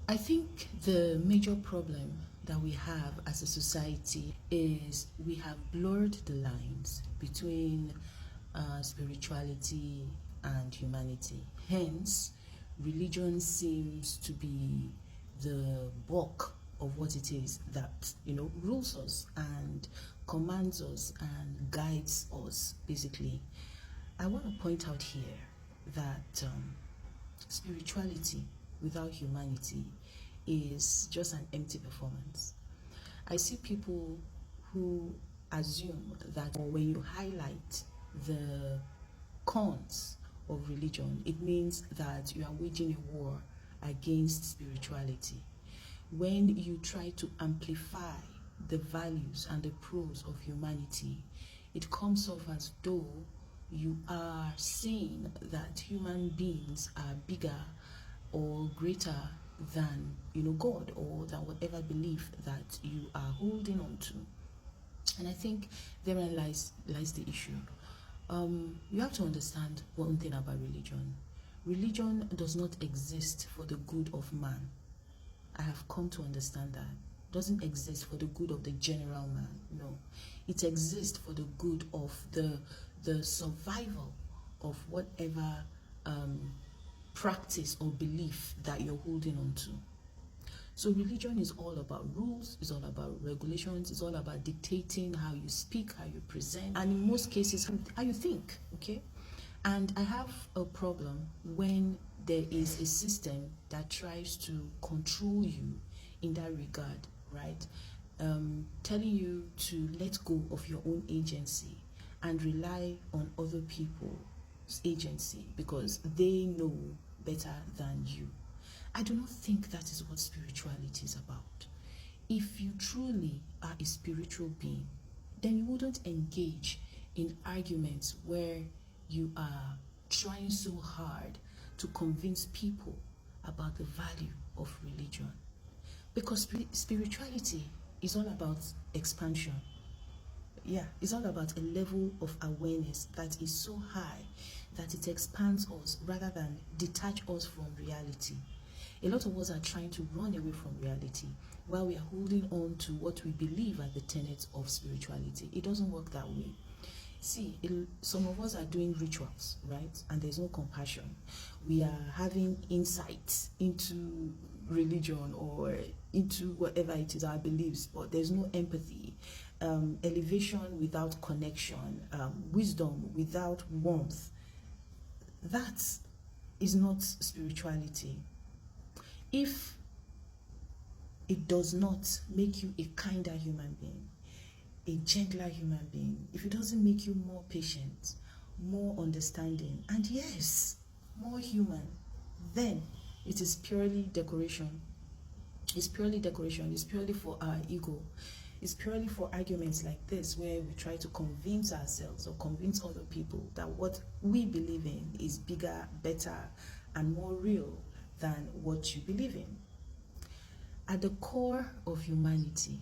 I think the major problem that we have as a society is we have blurred the lines between spirituality and humanity. Hence, religion seems to be the bulk of what it is that rules us and commands us and guides us. Basically, I want to point out here that spirituality without humanity is just an empty performance. I see people who assume that when you highlight the cons of religion, it means that you are waging a war against spirituality. When you try to amplify the values and the pros of humanity, it comes off as though you are saying that human beings are bigger or greater than God, or than whatever belief that you are holding on to. And I think therein lies the issue. You have to understand one thing about religion. Religion does not exist for the good of man. I have come to understand that. It doesn't exist for the good of the general man. No, it exists for the good of the survival of whatever practice or belief that you're holding on to. So religion is all about rules, it's all about regulations, it's all about dictating how you speak, how you present, and in most cases how you think. Okay, and I have a problem when there is a system that tries to control you in that regard, right? Telling you to let go of your own agency and rely on other people's agency because they know better than you. I do not think that is what spirituality is about. If you truly are a spiritual being, then you wouldn't engage in arguments where you are trying so hard to convince people about the value of religion. Because spirituality is all about expansion. Yeah, it's all about a level of awareness that is so high that it expands us rather than detach us from reality. A lot of us are trying to run away from reality while we are holding on to what we believe are the tenets of spirituality. It doesn't work that way. See, some of us are doing rituals, right? And there's no compassion. We are having insights into religion or into whatever it is, our beliefs, but there's no empathy. Elevation without connection, wisdom without warmth. That is not spirituality. If it does not make you a kinder human being, a gentler human being, if it doesn't make you more patient, more understanding, and yes, more human, then it is purely decoration. It's purely decoration. It's purely for our ego. It's purely for arguments like this where we try to convince ourselves or convince other people that what we believe in is bigger, better, and more real than what you believe in. At the core of humanity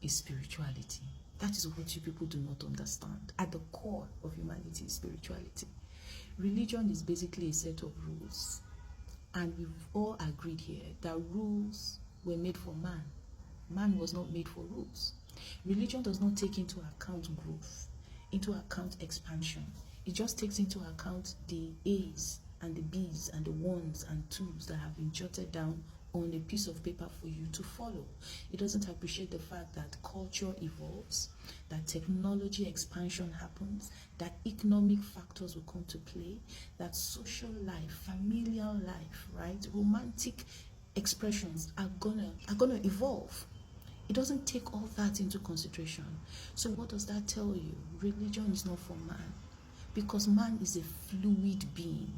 is spirituality. That is what you people do not understand. At the core of humanity is spirituality. Religion is basically a set of rules. And we've all agreed here that rules were made for man. Man was not made for rules. Religion does not take into account growth, into account expansion. It just takes into account the A's and the B's and the ones and twos that have been jotted down on a piece of paper for you to follow. It doesn't appreciate the fact that culture evolves, that technology expansion happens, that economic factors will come to play, that social life, familial life, right, romantic expressions are gonna evolve. It doesn't take all that into consideration. So what does that tell you? Religion is not for man, because man is a fluid being.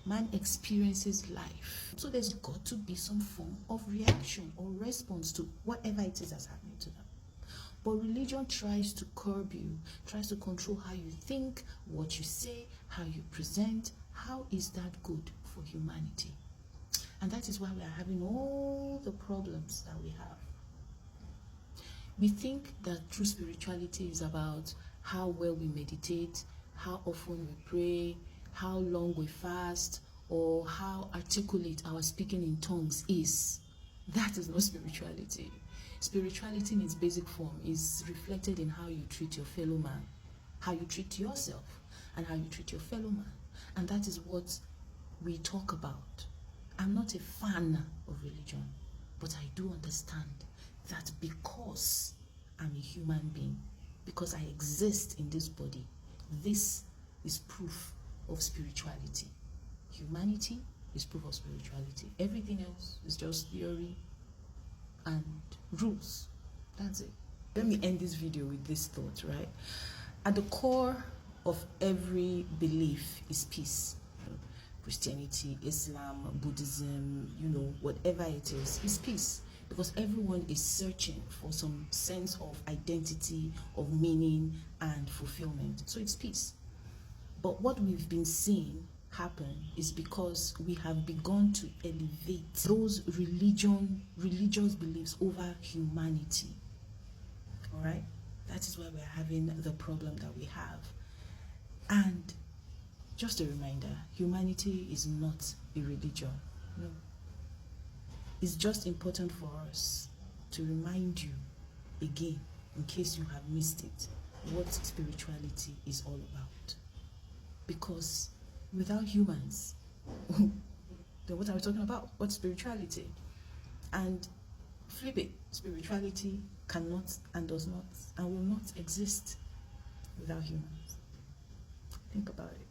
Man experiences life. So there's got to be some form of reaction or response to whatever it is that's happening to them. But religion tries to curb you, tries to control how you think, what you say, how you present. How is that good for humanity? And that is why we are having all the problems that we have. We think that true spirituality is about how well we meditate, how often we pray, how long we fast, or how articulate our speaking in tongues is, that is not spirituality. Spirituality in its basic form is reflected in how you treat your fellow man, how you treat yourself, and how you treat your fellow man. And that is what we talk about. I'm not a fan of religion, but I do understand that because I'm a human being, because I exist in this body, this is proof of spirituality. Humanity is proof of spirituality. Everything else is just theory and rules. That's it. Let me end this video with this thought, right? At the core of every belief is peace. Christianity, Islam, Buddhism, whatever it is peace. Because everyone is searching for some sense of identity, of meaning, and fulfillment. So it's peace. But what we've been seeing happen is because we have begun to elevate those religious beliefs over humanity. All right? That is why we're having the problem that we have. And just a reminder, humanity is not a religion. No. It's just important for us to remind you again, in case you have missed it, what spirituality is all about. Because without humans, then what are we talking about? What's spirituality? And flip it, spirituality cannot and does not and will not exist without humans. Think about it.